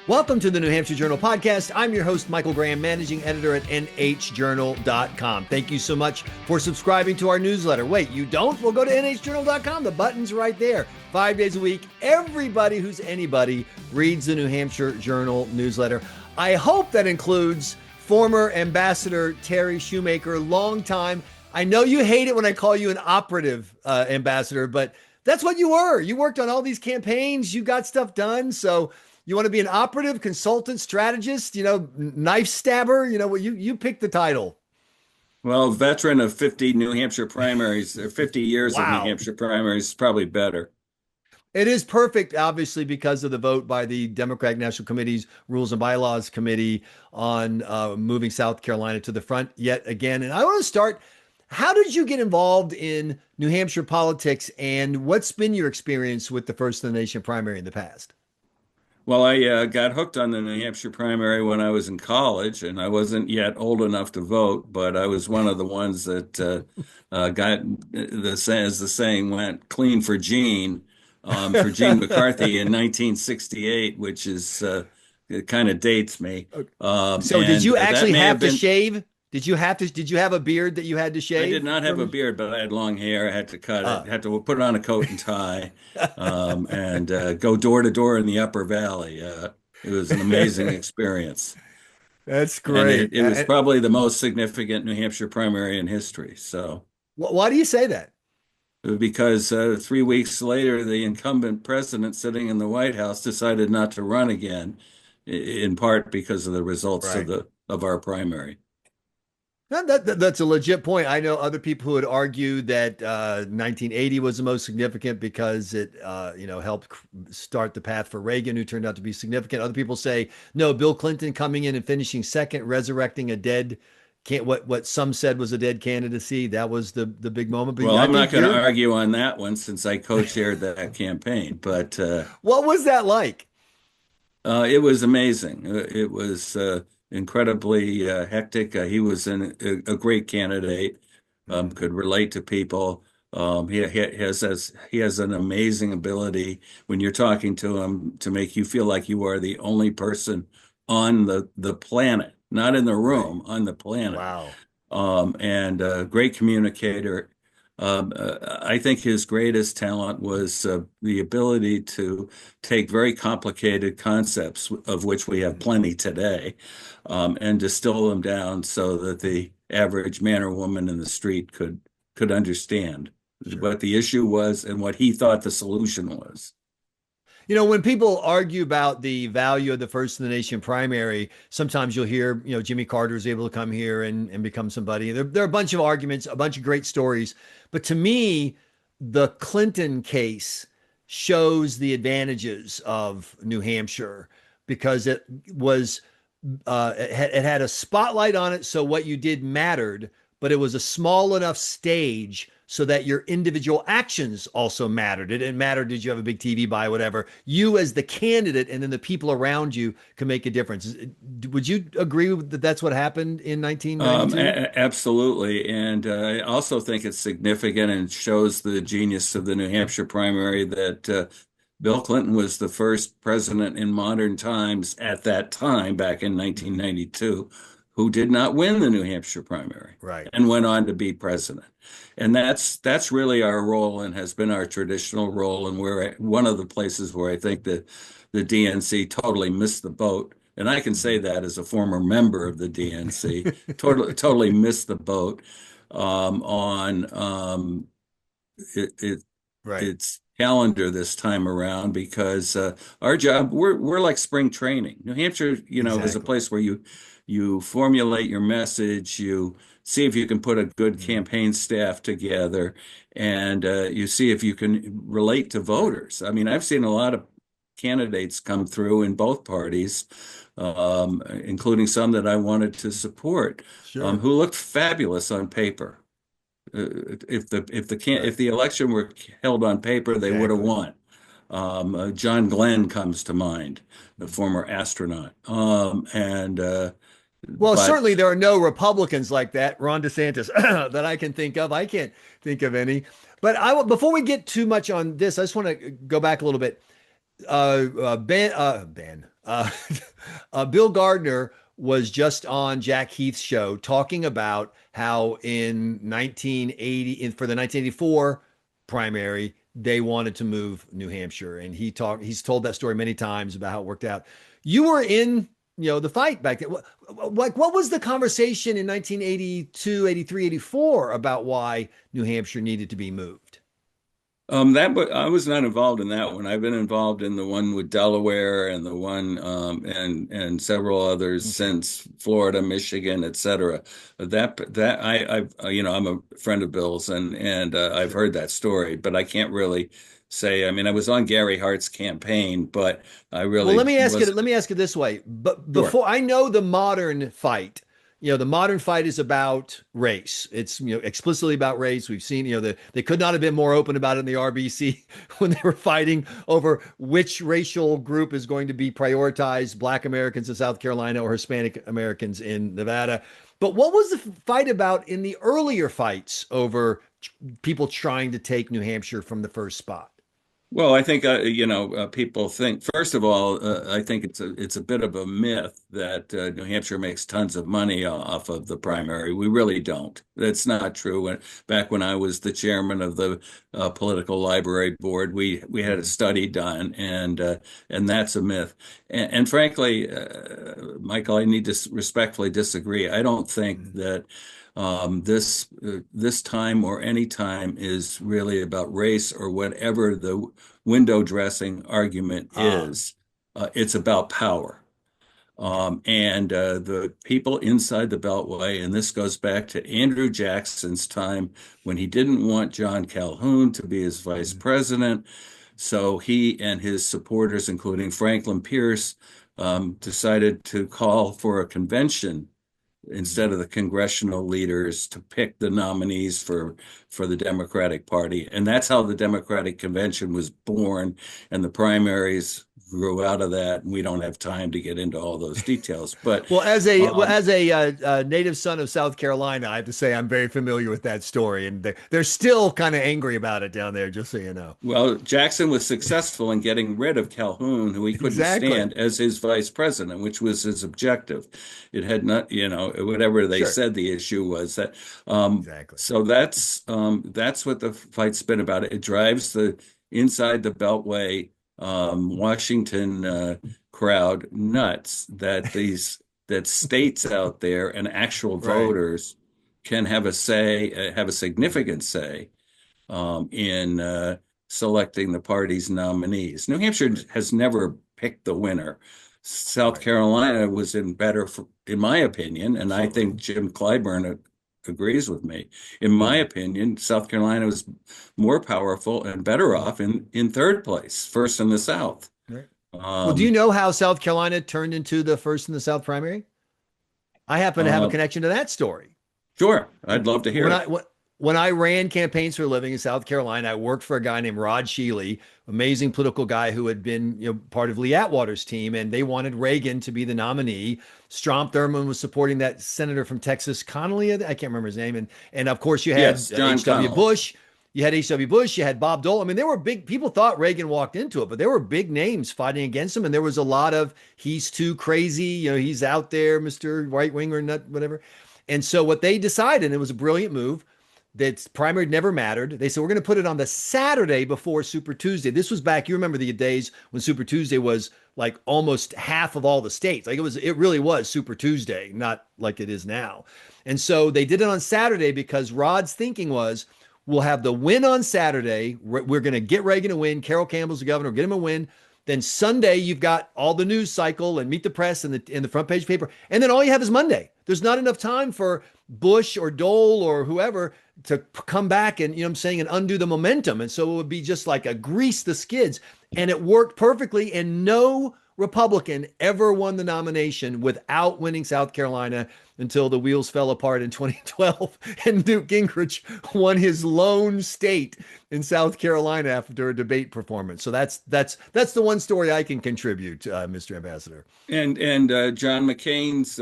Welcome to the New Hampshire Journal podcast. I'm your host, Michael Graham, managing editor at NHJournal.com. Thank you so much for subscribing to our newsletter. Wait, you don't? Well, go to NHJournal.com. The button's right there. 5 days a week. Everybody who's anybody reads the New Hampshire Journal newsletter. I hope that includes former Ambassador Terry Shumaker, long time. I know you hate it when I call you an operative ambassador, but that's what you were. You worked on all these campaigns. You got stuff done. So you want to be an operative, consultant, strategist, knife stabber, you pick the title. Well, veteran of 50 New Hampshire primaries, or 50 years of New Hampshire primaries is probably better. It is perfect, obviously, because of the vote by the Democratic National Committee's Rules and Bylaws Committee on moving South Carolina to the front yet again. And I want to start, how did you get involved in New Hampshire politics, and what's been your experience with the First in the Nation primary in the past? Well, I got hooked on the New Hampshire primary when I was in college, and I wasn't yet old enough to vote, but I was one of the ones that got, as the saying went, clean for Gene, for Gene McCarthy in 1968, which is it kind of dates me. So did you actually have to shave? Did you have a beard that you had to shave? I did not have a beard, but I had long hair. I had to cut it, had to put on a coat and tie, and go door to door in the Upper Valley. It was an amazing experience. That's great. It was probably the most significant New Hampshire primary in history. So, why do you say that? Because 3 weeks later, the incumbent president sitting in the White House decided not to run again, in part because of the results of our primary. That's a legit point. I know other people who would argue that 1980 was the most significant because it, helped start the path for Reagan, who turned out to be significant. Other people say, no, Bill Clinton coming in and finishing second, resurrecting a dead, what some said was a dead candidacy. That was the big moment. But well, I'm not going to argue on that one since I co-chaired that campaign. But what was that like? It was amazing. It was incredibly hectic. He was a great candidate, could relate to people. He has an amazing ability when you're talking to him to make you feel like you are the only person on the planet, not in the room, on the planet. Wow. And a great communicator. I think his greatest talent was the ability to take very complicated concepts, of which we have plenty today, and distill them down so that the average man or woman in the street could understand what the issue was and what he thought the solution was. When people argue about the value of the First in the Nation primary, sometimes you'll hear, Jimmy Carter is able to come here and become somebody. There are a bunch of arguments, a bunch of great stories. But to me, the Clinton case shows the advantages of New Hampshire because it was, it had a spotlight on it. So what you did mattered, but it was a small enough stage so that your individual actions also mattered. It didn't matter, did you have a big TV buy, whatever. You as the candidate and then the people around you can make a difference. Would you agree that that's what happened in 1992? Absolutely. And I also think it's significant and shows the genius of the New Hampshire primary that Bill Clinton was the first president in modern times at that time, back in 1992, who did not win the New Hampshire primary, and went on to be president. And that's really our role and has been our traditional role. And we're one of the places where I think that the DNC totally missed the boat. And I can say that as a former member of the DNC, totally missed the boat on its calendar this time around, because our job, we're like spring training. New Hampshire, is a place where you formulate your message, you see if you can put a good campaign staff together, and you see if you can relate to voters. I mean, I've seen a lot of candidates come through in both parties, including some that I wanted to support, who looked fabulous on paper. If the election were held on paper, they would have won. John Glenn comes to mind, the former astronaut, Well, certainly there are no Republicans like that, Ron DeSantis, that I can think of. I can't think of any. But before we get too much on this, I just want to go back a little bit. Uh, Bill Gardner was just on Jack Heath's show talking about how in 1980, for the 1984 primary, they wanted to move New Hampshire. And he's told that story many times about how it worked out. You were in, the fight back then. What was the conversation in 1982, 83, 84 about why New Hampshire needed to be moved? I was not involved in that one. I've been involved in the one with Delaware and the one and several others Okay. since Florida, Michigan, et cetera. I'm a friend of Bill's and I've Sure. heard that story, but I can't really say. I mean, I was on Gary Hart's campaign, but I Well, really was let me ask it this way. But sure. before I know the modern fight, the modern fight is about race. It's, explicitly about race. We've seen, they could not have been more open about it in the RBC when they were fighting over which racial group is going to be prioritized, Black Americans in South Carolina or Hispanic Americans in Nevada. But what was the fight about in the earlier fights over people trying to take New Hampshire from the first spot? Well, I think people think first of all, I think it's a bit of a myth that New Hampshire makes tons of money off of the primary. We really don't. That's not true. Back when I was the chairman of the political library board, we had a Mhm. study done, and that's a myth. And frankly, Michael, I need to respectfully disagree. I don't think Mhm. that this time or any time is really about race or whatever the window dressing argument Ah, is. It's about power. okay. And the people inside the Beltway, and this goes back to Andrew Jackson's time when he didn't want John Calhoun to be his vice Mhm. president. So he and his supporters, including Franklin Pierce, decided to call for a convention instead Mhm. of the congressional leaders to pick the nominees for the Democratic Party. And that's how the Democratic Convention was born, and the primaries grew out of that. And we don't have time to get into all those details. But um, As a native son of South Carolina, I have to say I'm very familiar with that story, and they're still kind of angry about it down there. Just so you know. well, Jackson was successful in getting rid of Calhoun, who he couldn't Exactly. stand, as his vice president, which was his objective. It had not, whatever they Sure. said the issue was that. Um, Exactly. so that's what the fight's been about. It drives the inside the Beltway Washington crowd nuts that states out there and actual Right. voters can have a say, have a significant say in selecting the party's nominees. New Hampshire Right. has never picked the winner. South Right. Carolina was in my opinion, and I Absolutely. think Jim Clyburn agrees with me. In my Mhm. opinion, South Carolina was more powerful and better Mhm. off in third place, first in the South. Right. Well, do you Um, know how South Carolina turned into the first in the South primary? I happen to have a uh, connection to that story. sure, I'd love to hear when it. I when I ran campaigns for a living in South Carolina, I worked for a guy named Rod Shealy, amazing political guy who had been, part of Lee Atwater's team, and they wanted Reagan to be the nominee. Strom Thurmond was supporting that senator from Texas, Connolly, I can't remember his name, and of course you Yes, had John H.W. Connolly. Bush. You had H.W. Bush, you had Bob Dole. I mean, there were big people thought Reagan walked into it, but there were big names fighting against him. And there was a lot of he's too crazy, he's out there, Mr. Right Winger, nut, whatever. And so what they decided, and it was a brilliant move, that primary never mattered. They said, we're going to put it on the Saturday before Super Tuesday. This was back, you remember the days when Super Tuesday was like almost half of all the states. Like it really was Super Tuesday, not like it is now. And so they did it on Saturday because Rod's thinking was, we'll have the win on Saturday. We're going to get Reagan a win. Carroll Campbell's the governor, get him a win. Then Sunday, you've got all the news cycle and Meet the Press and the front page paper. And then all you have is Monday. There's not enough time for Bush or Dole or whoever to come back and, I'm saying, and undo the momentum. And so it would be just like a grease the skids. And it worked perfectly. And no Republican ever won the nomination without winning South Carolina until the wheels fell apart in 2012 and Newt Gingrich won his lone state in South Carolina after a debate performance. So that's the one story I can contribute, Mr. Ambassador. And John McCain's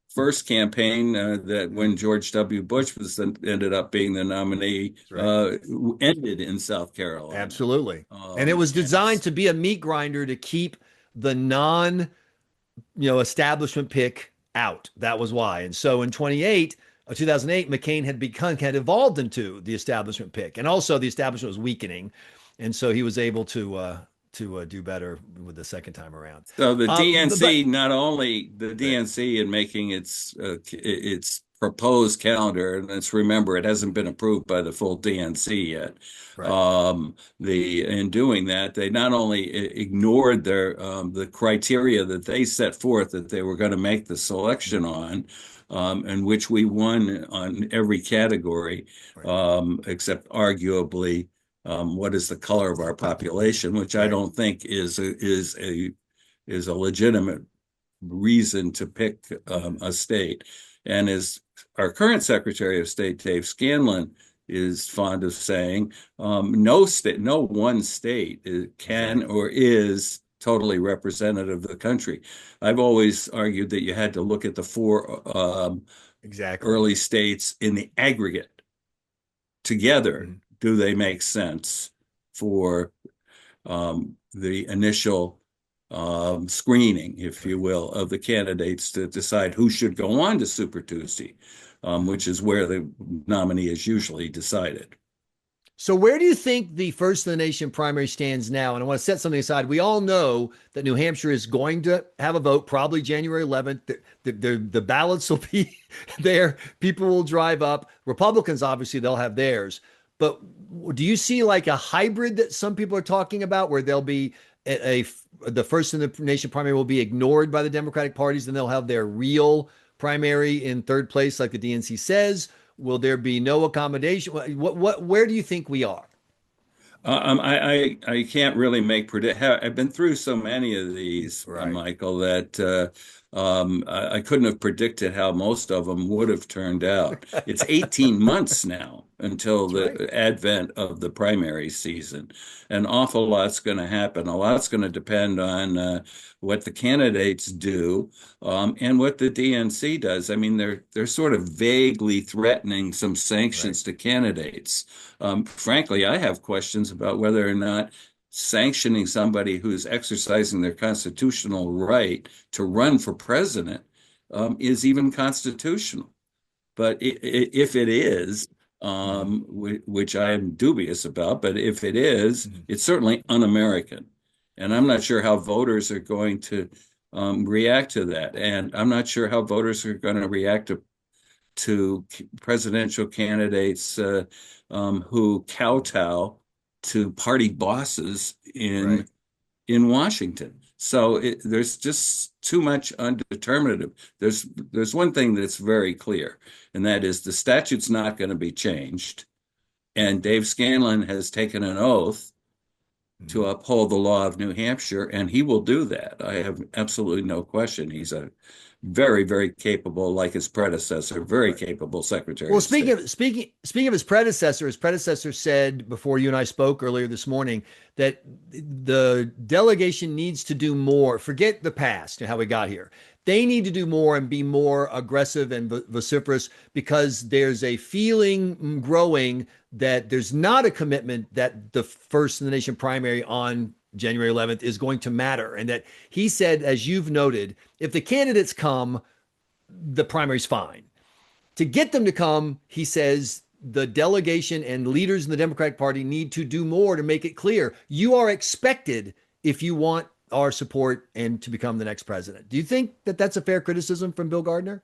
first campaign that when George W. Bush ended up being the nominee That's right. ended in South Carolina. Absolutely. And it was And designed to be a meat grinder to keep the non, establishment pick out. That was why. And so in 2008, McCain had evolved into the establishment pick, and also the establishment was weakening, and so he was able to do better with the second time around. So the DNC, But not only the right, DNC in making its proposed calendar, and let's remember it hasn't been approved by the full DNC yet. right, The in doing that, they not only ignored the criteria that they set forth that they were going to make the selection on, and which we won on every category, right, except arguably what is the color of our population, which I right. don't think is a legitimate reason to pick a state. And as our current Secretary of State, Dave Scanlon, is fond of saying, no one state can Exactly. or is totally representative of the country. I've always argued that you had to look at the four Exactly. early states in the aggregate together. Mhm. Do they make sense for the initial screening, if you Right. will, of the candidates to decide who should go on to Super Tuesday, which is where the nominee is usually decided. So where do you think the first in the nation primary stands now? And I want to set something aside. We all know that New Hampshire is going to have a vote, probably January 11th. The ballots will be there. People will drive up. Republicans, obviously, they'll have theirs. But do you see like a hybrid that some people are talking about, where there'll be the first in the nation primary will be ignored by the Democratic parties, and they'll have their real primary in third place, like the DNC says? Will there be no accommodation? Where do you think we are? I can't really make predict. I've been through so many of these, Right. Michael, that I couldn't have predicted how most of them would have turned out. It's 18 months now until That's right. the advent of the primary season. An awful lot's going to happen. A lot's going to depend on what the candidates do and what the DNC does. I mean, they're sort of vaguely threatening some Right. sanctions to candidates. Frankly, I have questions about whether or not sanctioning somebody who's exercising their constitutional right to run for president is even constitutional. But if it is, Mhm. which I am dubious about, but if it is, Mhm. it's certainly un-American. And I'm not sure how voters are going to react to that. And I'm not sure how voters are going to react to presidential candidates who kowtow to party bosses Right. in Washington. So there's just too much undeterminative. There's one thing that's very clear, and that is the statute's not going to be changed. And Dave Scanlon has taken an oath to Mhm. uphold the law of New Hampshire, and he will do that. I have absolutely no question. He's a very, very capable, like his predecessor, very Right. capable Secretary Well, of State. speaking of his predecessor said before you and I spoke earlier this morning that the delegation needs to do more. Forget the past and how we got here. They need to do more and be more aggressive and vociferous, because there's a feeling growing that there's not a commitment that the first in the nation primary on January 11th is going to matter. And that he said, as you've noted, if the candidates come, the primary's fine. To get them to come, he says the delegation and leaders in the Democratic Party need to do more to make it clear you are expected if you want our support and to become the next president. Do you think that that's a fair criticism from Bill Gardner?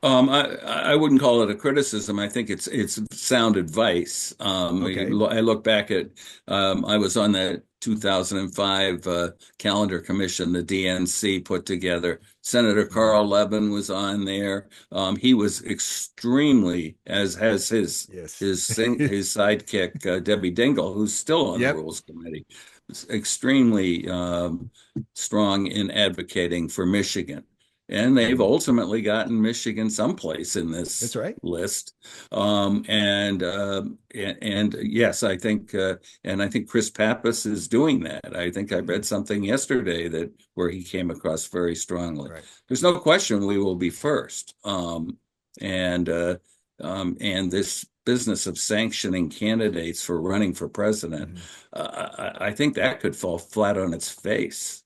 I wouldn't call it a criticism. I think it's sound advice. Okay. I look back at I was on the 2005 calendar commission the DNC put together. Senator Mhm. Carl Levin was on there. He was extremely, as has Yes. his sidekick Debbie Dingell, who's still on the Yep. Rules Committee, extremely strong in advocating for Michigan. And they've Mhm. ultimately gotten Michigan someplace in That's this right. list. And yes, I think Chris Pappas is doing that. I think I read Mhm. something yesterday that where he came across very strongly. Right. There's no question we will be first. And and this business of sanctioning candidates for running for president, Mhm. I think that could fall flat on its face.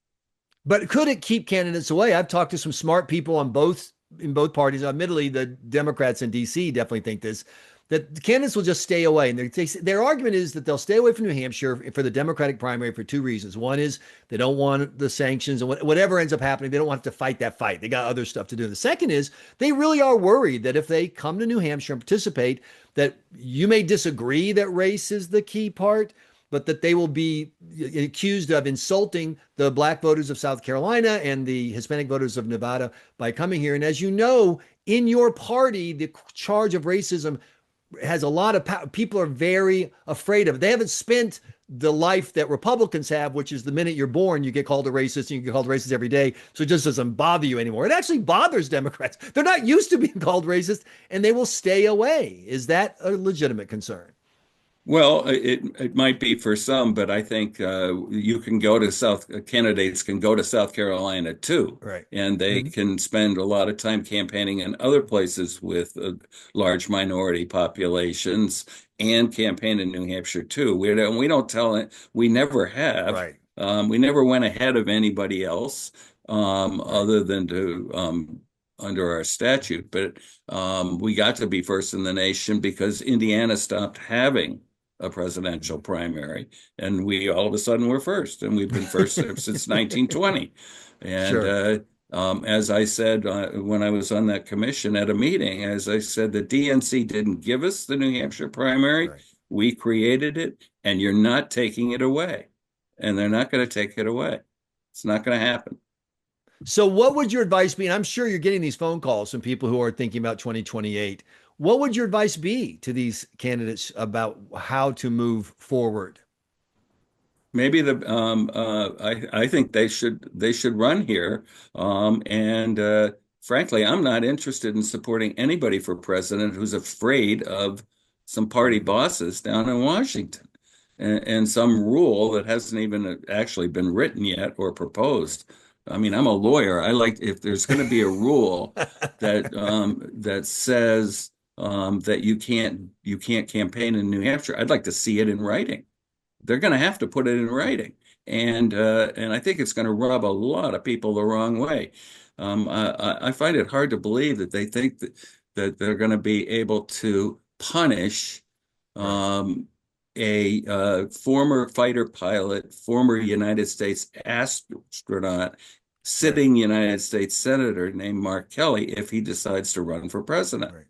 But could it keep candidates away? I've talked to some smart people on both in both parties. Admittedly, the Democrats in D.C. definitely think this, that the candidates will just stay away. And their argument is that they'll stay away from New Hampshire for the Democratic primary for two reasons. One is they don't want the sanctions and whatever ends up happening, they don't want to fight that fight. They got other stuff to do. The second is they really are worried that if they come to New Hampshire and participate, that you may disagree that race is the key part, but that they will be accused of insulting the black voters of South Carolina and the Hispanic voters of Nevada by coming here. And as you know, in your party, the charge of racism has a lot of power. People are very afraid of it. They haven't spent the life that Republicans have, which is the minute you're born, you get called a racist and you get called racist every day. So it just doesn't bother you anymore. It actually bothers Democrats. They're not used to being called racist and they will stay away. Is that a legitimate concern? Well, it might be for some, but I think you can go to candidates can go to South Carolina too, Right. and they can spend a lot of time campaigning in other places with large minority populations and campaign in New Hampshire too. We don't tell it. We never have. Right. We never went ahead of anybody else Right. other than to under our statute, but we got to be first in the nation because Indiana stopped having a presidential primary, and we all of a sudden were first, and we've been first since 1920. And Sure. as I said when I was on that commission at a meeting, as I said, the DNC didn't give us the New Hampshire primary. Right. We created it, and you're not taking it away. And they're not going to take it away. It's not going to happen. So, what would your advice be? And I'm sure you're getting these phone calls from people who are thinking about 2028. What would your advice be to these candidates about how to move forward? Maybe I think they should run here. And frankly, I'm not interested in supporting anybody for president who's afraid of some party bosses down in Washington and some rule that hasn't even actually been written yet or proposed. I mean, I'm a lawyer. I like if there's going to be a rule that says that you can't campaign in New Hampshire, I'd like to see it in writing. They're going to have to put it in writing, and I think it's going to rub a lot of people the wrong way. I find it hard to believe that they think that they're going to be able to punish Right. a former fighter pilot, former United States astronaut, Right. sitting United States senator named Mark Kelly if he decides to run for president. Right.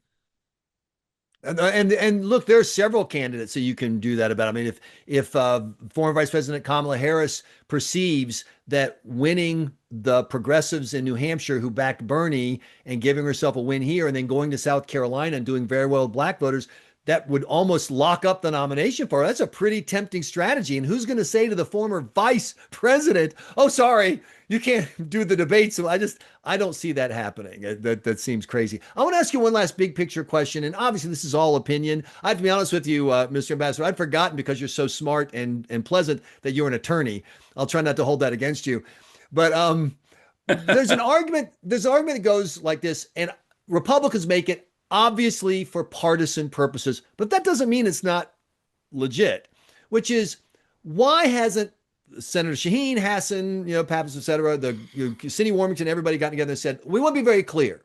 And look, there are several candidates that you can do that about. I mean, if former Vice President Kamala Harris perceives that winning the progressives in New Hampshire who backed Bernie and giving herself a win here and then going to South Carolina and doing very well with black voters, that would almost lock up the nomination for her. That's a pretty tempting strategy. And who's going to say to the former vice president, "Oh, sorry, you can't do the debate"? So I don't see that happening. That seems crazy. I want to ask you one last big picture question, and obviously this is all opinion. I have to be honest with you, Mr. Ambassador. I'd forgotten because you're so smart and pleasant that you're an attorney. I'll try not to hold that against you, but there's an argument. There's an argument that goes like this, and Republicans make it obviously for partisan purposes, but that doesn't mean it's not legit, which is why hasn't Senator Shaheen, Hassan, Pappas, et cetera, Cindy Warmington, everybody got together and said, we want to be very clear.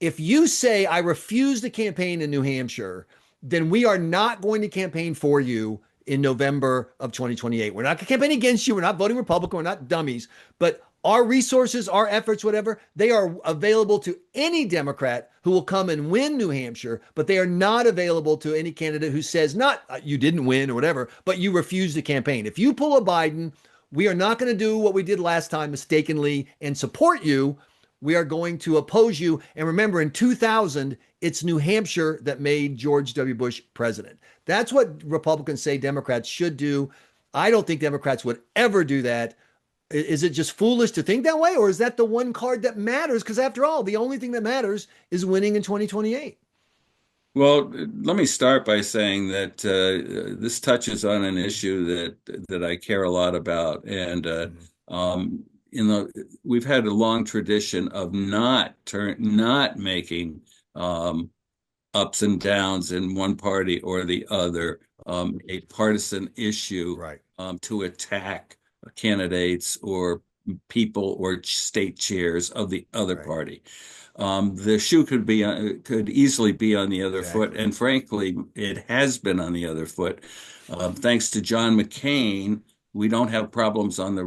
If you say, I refuse to campaign in New Hampshire, then we are not going to campaign for you in November of 2028. We're not going to campaign against you. We're not voting Republican. We're not dummies. But our resources, our efforts, whatever, they are available to any Democrat who will come and win New Hampshire, but they are not available to any candidate who says, not you didn't win or whatever, but you refuse to campaign. If you pull a Biden, we are not going to do what we did last time mistakenly and support you. We are going to oppose you. And remember, in 2000, it's New Hampshire that made George W. Bush president. That's what Republicans say Democrats should do. I don't think Democrats would ever do that. Is it just foolish to think that way? Or is that the one card that matters? Because after all, the only thing that matters is winning in 2028. Well, let me start by saying that this touches on an issue that I care a lot about, and we've had a long tradition of not making ups and downs in one party or the other a partisan issue Right. to attack candidates or people or state chairs of the other Right. party. The shoe could easily be on the other foot, Exactly. and frankly, it has been on the other foot. Thanks to John McCain, we don't have problems on the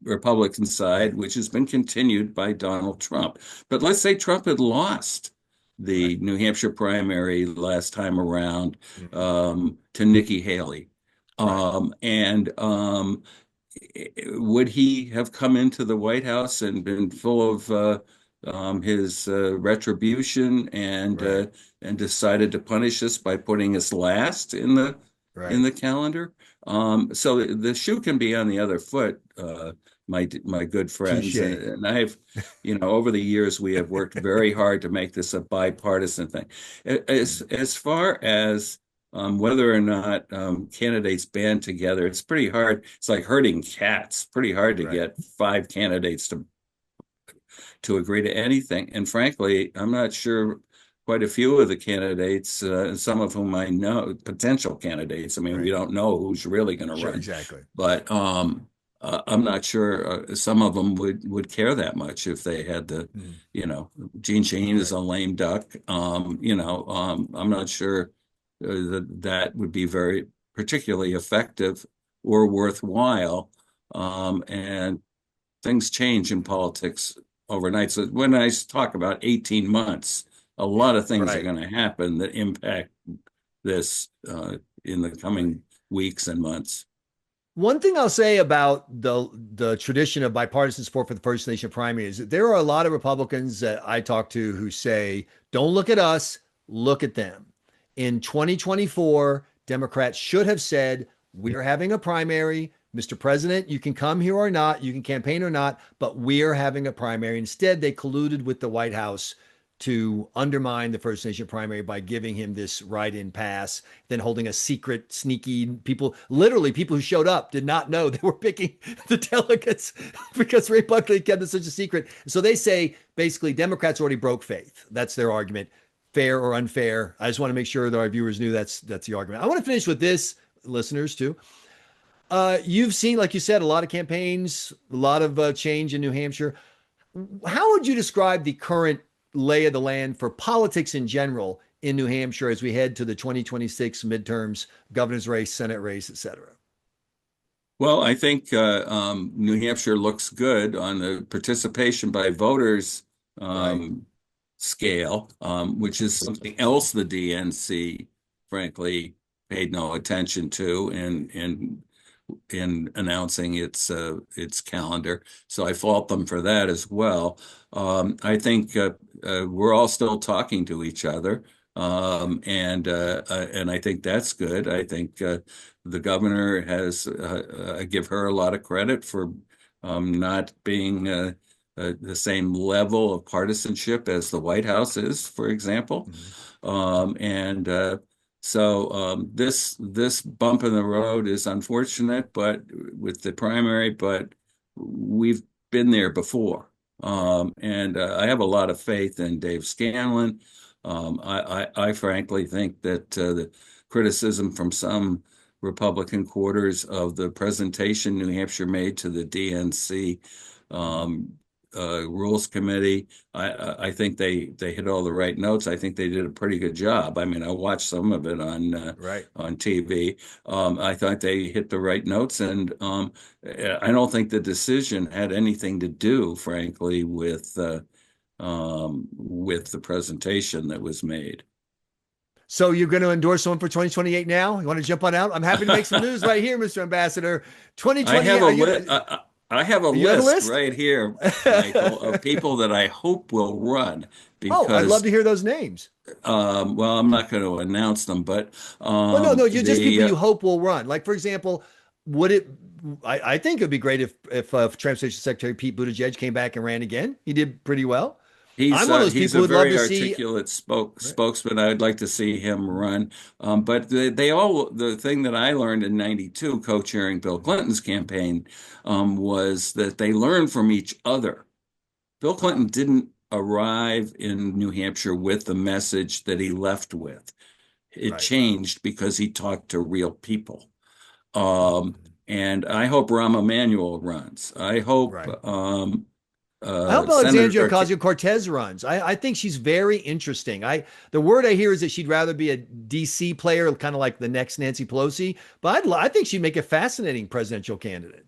Republican side, Right. which has been continued by Donald Trump. But let's say Trump had lost Right. the New Hampshire primary last time around Hmm. to Nikki Haley. Right. And would he have come into the White House and been full of his retribution Right. and decided to punish us by putting us last in Right. the calendar? So the shoe can be on the other foot, my good friends, Touche. and I've, over the years we have worked very hard to make this a bipartisan thing. As far as whether or not candidates band together, it's pretty hard. It's like herding cats. Pretty hard to Right. get five candidates to agree to anything. And frankly, I'm not sure quite a few of the candidates, some of whom I know, potential candidates. I mean, we Right. don't know who's really going to Sure. run, Exactly. but I'm not sure some of them would care that much if they had to, Mm. Gene Sheen is Right. a lame duck. I'm not sure that would be very particularly effective or worthwhile. And things change in politics overnight. So when I talk about 18 months, a lot of things are Right. going to happen that impact this in the Right. coming weeks and months. One thing I'll say about the tradition of bipartisan support for the First Nation primary is that there are a lot of Republicans that I talk to who say, "Don't look at us, look at them." In 2024, Democrats should have said, "We're having a primary. Mr. President, you can come here or not, you can campaign or not, but we're having a primary." Instead, they colluded with the White House to undermine the First Nation primary by giving him this write-in pass, then holding a secret, sneaky people, literally people who showed up did not know they were picking the delegates because Ray Buckley kept it such a secret. So they say basically Democrats already broke faith. That's their argument. Fair or unfair. I just want to make sure that our viewers knew that's the argument. I want to finish with this, listeners too. You've seen, like you said, a lot of campaigns, a lot of change in New Hampshire. How would you describe the current lay of the land for politics in general in New Hampshire as we head to the 2026 midterms, governor's race, Senate race, et cetera? Well, I think New Hampshire looks good on the participation by voters Right. scale, which is something else the DNC, frankly, paid no attention to in announcing its calendar. So I fault them for that as well. I think we're all still talking to each other, and I think that's good. I think the governor has I give her a lot of credit for not being the same level of partisanship as the White House is, for example. Mhm. And So this bump in the road is unfortunate, but with the primary, but we've been there before. Right. And I have a lot of faith in Dave Scanlon. I frankly think that the criticism from some Republican quarters of the presentation New Hampshire made to the DNC Mhm. um, Rules Committee. I think they hit all the right notes. I think they did a pretty good job. I mean, I watched some of it Right. on TV. I thought they hit the right notes, and I don't think the decision had anything to do, frankly, with the presentation that was made. So you're going to endorse someone for 2028 now? You want to jump on out? I'm happy to make some news right here, Mr. Ambassador. I 2028. have a I have a You have a list list? right here, Michael, of people that I hope will run Oh, I'd love because to hear those names. well, I'm not going to announce them, but Well, no, no, you're just people the you hope will run. Like, for example, would it? I think it'd be great if Transportation Secretary Pete Buttigieg came back and ran again. He did pretty well. I'm one of those he's people a who'd love very to see. articulate Right. spokesman. I'd like to see him run. But they all the thing that I learned in '92, co-chairing Bill Clinton's campaign, was that they learn from each other. Bill Clinton didn't arrive in New Hampshire with the message that he left with. It Right. changed because he talked to real people. Um, and I hope Rahm Emanuel runs. I hope Right. I hope Alexandria Senator. Ocasio-Cortez runs. I think she's very interesting. The word I hear is that she'd rather be a DC player, kind of like the next Nancy Pelosi. But I think she'd make a fascinating presidential candidate.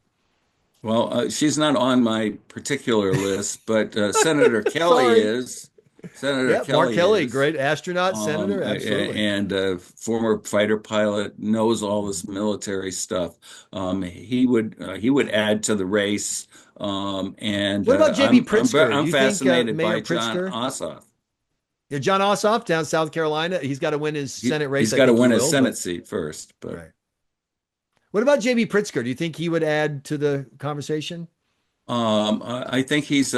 Well, she's not on my particular list, but Senator Kelly Sorry. is. Senator Yeah, Mark Kelly Kelly, is. great astronaut, senator, absolutely. And former fighter pilot, knows all this military stuff. He would add to the race. And What about JB Pritzker? Do I'm you think fascinated Mayor by John Pritzker? Ossoff. Yeah, John Ossoff down South Carolina. He's got to win his Senate race. He's I got to think he win his will. Senate But seat first, but. right. What about JB Pritzker? Do you think he would add to the conversation? I think he's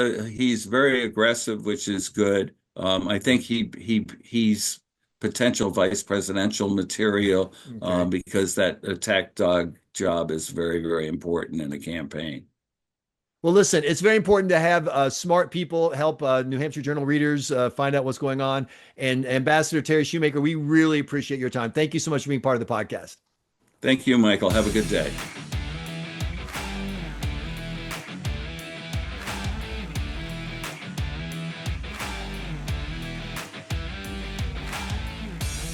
very aggressive, which is good. I think he's potential vice presidential material, Okay. because that attack dog job is very, very important in a campaign. Well, listen, it's very important to have smart people help New Hampshire Journal readers find out what's going on. And Ambassador Terry Shumaker, we really appreciate your time. Thank you so much for being part of the podcast. Thank you, Michael. Have a good day.